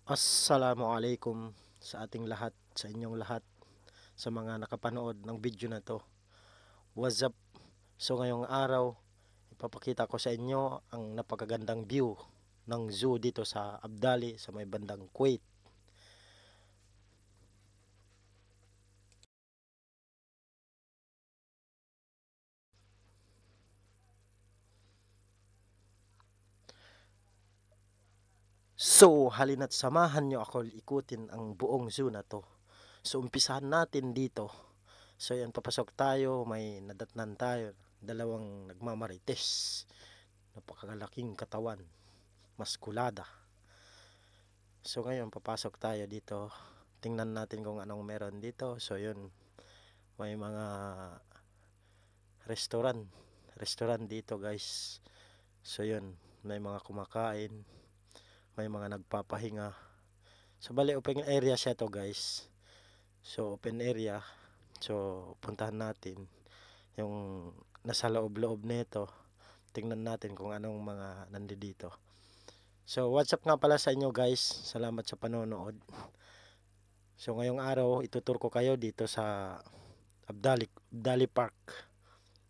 Assalamualaikum sa ating lahat, sa inyong lahat, sa mga nakapanood ng video na to. What's up? So ngayong araw, ipapakita ko sa inyo ang napakagandang view ng zoo dito sa Abdali sa may bandang Kuwait. So halina't samahan nyo ako ikutin ang buong zoo na to. So umpisahan natin dito. So yan, papasok tayo, may nadatnan tayo, dalawang nagmamarites. Napakalaking katawan, maskulada. So ngayon papasok tayo dito. Tingnan natin kung anong meron dito. So yun, may mga restaurant. Restaurant dito guys. So yun, may mga kumakain. May mga nagpapahinga. So bali open area siya to guys. So open area. So puntahan natin yung nasa loob-loob nito. Tingnan natin kung anong mga nandito. So what's up nga pala sa inyo guys. Salamat sa panonood. So ngayong araw, itutur ko kayo dito sa Abdali Park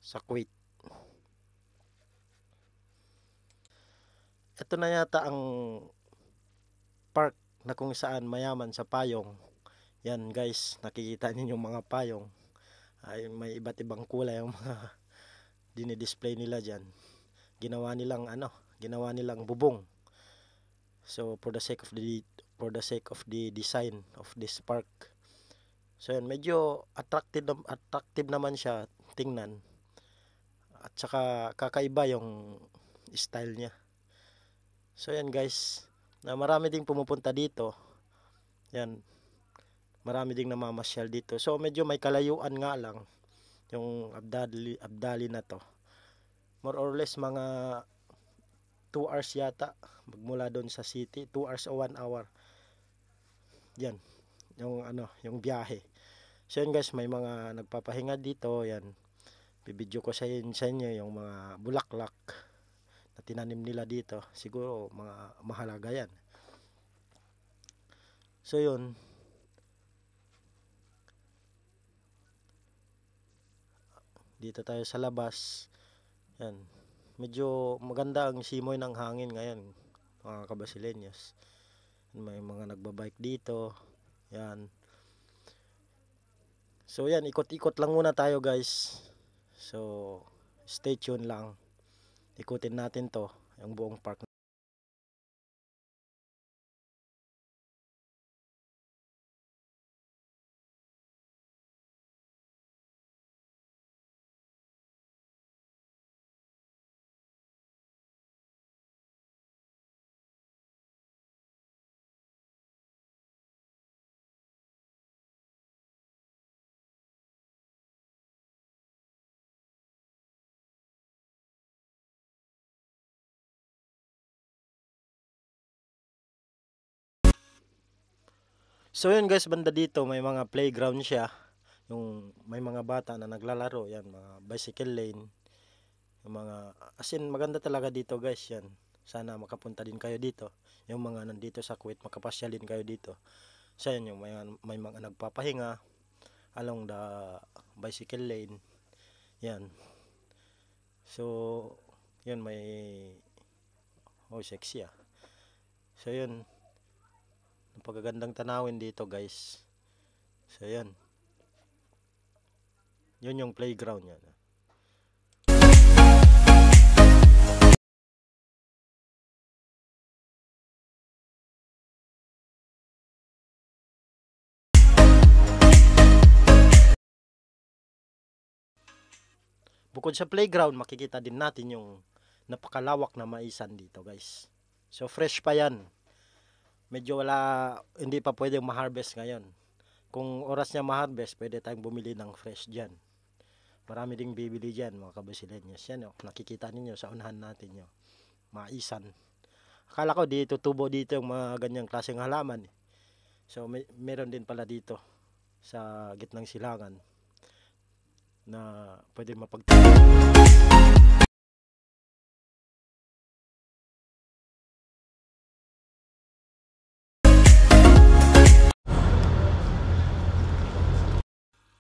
sa Kuwait. Ito na yata ang park na kung saan mayaman sa payong. Yan guys, nakikita niyo yung mga payong. Ay, may iba't ibang kulay ang mga dinidisplay nila diyan. Ginawa nilang bubong. So for the sake of the design of this park. So yan, medyo attractive naman siya tingnan. At saka kakaiba yung style niya. So yan guys, na marami ding pumupunta dito. Yan, marami ding namamasyal dito. So medyo may kalayuan nga lang yung Abdali na to. More or less mga 2 hours yata magmula doon sa city, 2 hours o 1 hour. Yan, yung biyahe. So yan guys, may mga nagpapahinga dito. Yan, bibidyo ko sa inyo yung mga bulaklak na tinanim nila dito. Siguro mga mahalaga yan. So yun, dito tayo sa labas. Yan, medyo maganda ang simoy ng hangin ngayon mga kabasilenyos. May mga nagbabike dito. Yan. So yan, ikot-ikot lang muna tayo guys. So stay tuned lang. Ikutin natin to, yung buong park. So yun guys, banda dito may mga playground siya. Yung may mga bata na naglalaro, yan, mga bicycle lane. Yung mga, as in, maganda talaga dito guys, yan. Sana makapunta din kayo dito. Yung mga nandito sa Kuwait, makapasyal din kayo dito. So yan, yung may mga nagpapahinga along the bicycle lane. Yan. So, yun, sexy ah. So yun, napakagandang tanawin dito guys. So yan, yun yung playground yan. Bukod sa playground, makikita din natin yung napakalawak na maisan dito guys. So fresh pa yan. Medyo hindi pa pwedeng ma-harvest ngayon. Kung oras niya ma-harvest, pwede tayong bumili ng fresh dyan. Marami ding bibili dyan mga kabasilenyos. Yan oh, nakikita ninyo sa unahan natin yung maisan. Akala ko dito tubo dito yung mga ganyang klaseng halaman. So meron din pala dito sa gitnang silangan na pwede mapagtanim.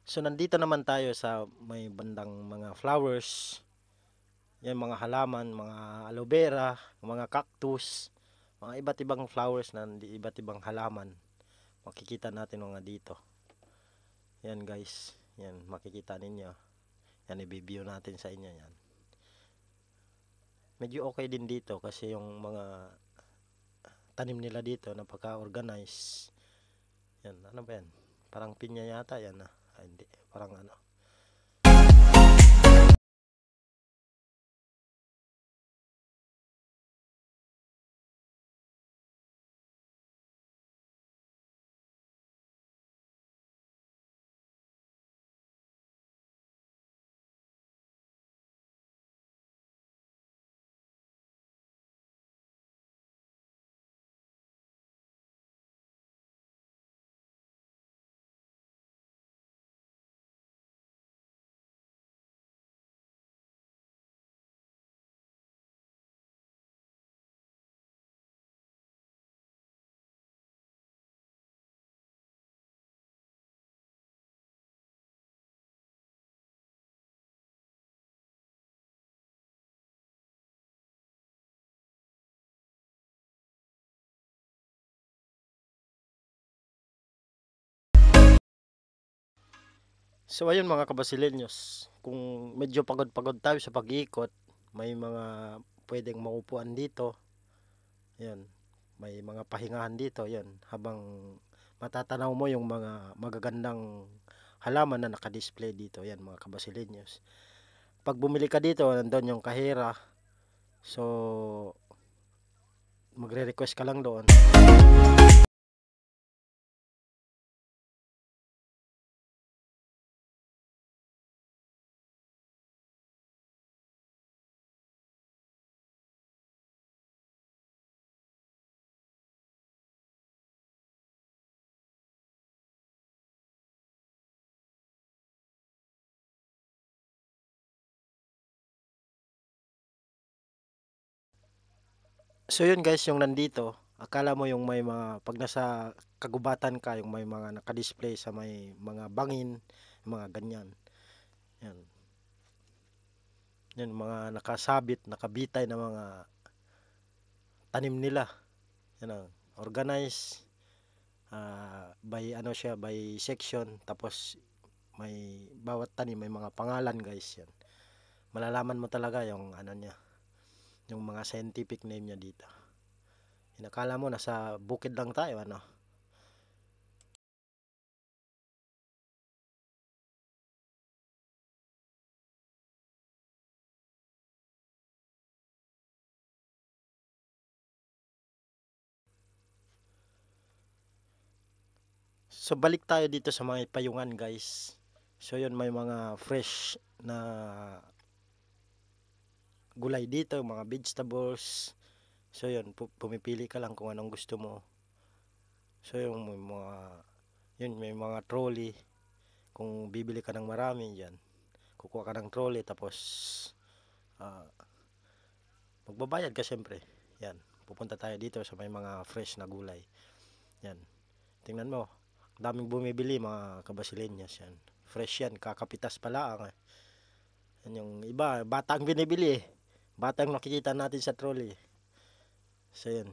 So nandito naman tayo sa may bandang mga flowers. Yan mga halaman, mga aloe vera, mga cactus, mga iba't ibang flowers na iba't ibang halaman. Makikita natin mga dito. Yan guys, yan makikita ninyo. Yan i-view natin sa inyo yan. Medyo okay din dito kasi yung mga tanim nila dito napaka-organize. Yan, ano ba yan? Parang pinya yata yan ah. Ay, hindi, parang ano. So ayun mga kabasilenyos, kung medyo pagod-pagod tayo sa pag-iikot, may mga pwedeng maupuan dito. Yan, may mga pahingahan dito, yan, habang matatanaw mo yung mga magagandang halaman na naka-display dito, yan mga kabasilenyos. Pag bumili ka dito, nandun yung kahera. So magre-request ka lang doon. So yun guys, yung nandito, akala mo yung may mga, pag nasa kagubatan ka, yung may mga naka-display sa may mga bangin, mga ganyan. Yan. Yan, mga nakasabit, nakabitay na mga tanim nila. Yan ang organize by ano siya, by section. Tapos may bawat tanim may mga pangalan guys yan. Malalaman mo talaga yung ano niya, yung mga scientific name niya dito. Inakala mo nasa bukid lang tayo ano. So balik tayo dito sa mga payungan guys. So yun, may mga fresh na gulay dito, mga vegetables. So yun, pumipili ka lang kung anong gusto mo. So yung may mga trolley. Kung bibili ka ng marami yan, kukuha ka ng trolley tapos ah, magbabayad ka syempre. Yan, pupunta tayo dito sa may mga fresh na gulay. Yan, tingnan mo, daming bumibili mga kabasilenyas yan. Fresh yan, kakapitas pala ang yan, yung iba, bata ang binibili eh. Bata ang nakikita natin sa trolley. So yan.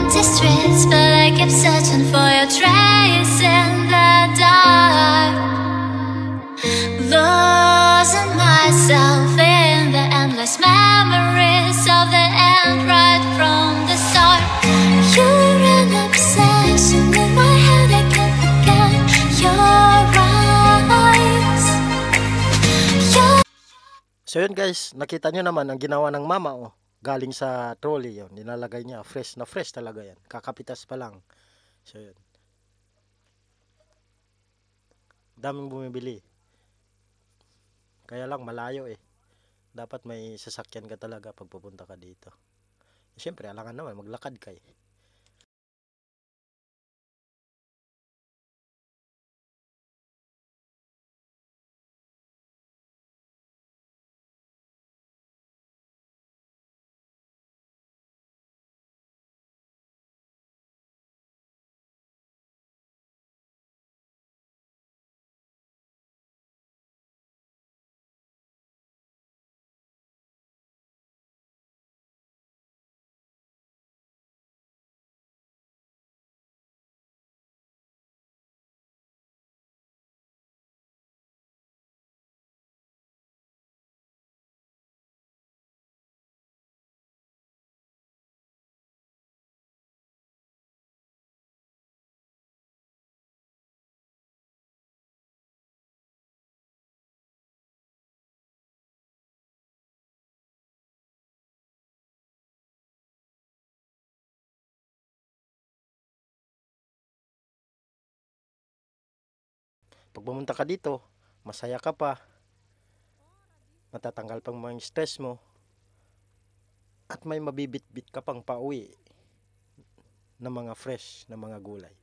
Empty streets, but I kept searching for your trace in the dark. Losing myself in the endless memories of the end right from the start. You're an obsession in my head, I can't forget your eyes. So yun guys, nakita nyo naman ang ginawa ng mama oh. Galing sa trolley yun, nilalagay niya, fresh na fresh talaga yan, kakapitas pa lang. So yun, daming bumibili, kaya lang malayo eh, dapat may sasakyan ka talaga pag pupunta ka dito. Siyempre, alangan naman, maglakad kay. Pag pumunta ka dito, masaya ka pa, matatanggal pang mga stress mo, at may mabibit-bit ka pang pauwi ng mga fresh na mga gulay.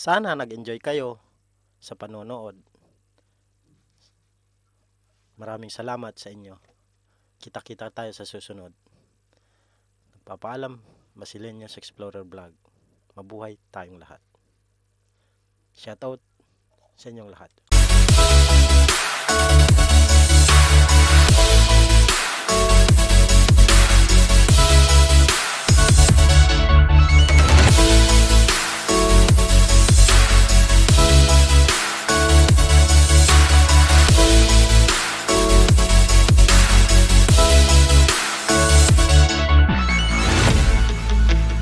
Sana nag-enjoy kayo sa panonood. Maraming salamat sa inyo. Kita-kita tayo sa susunod. Nagpapaalam, Basileños Explorer Vlog. Mabuhay tayong lahat. Shoutout sa inyong lahat.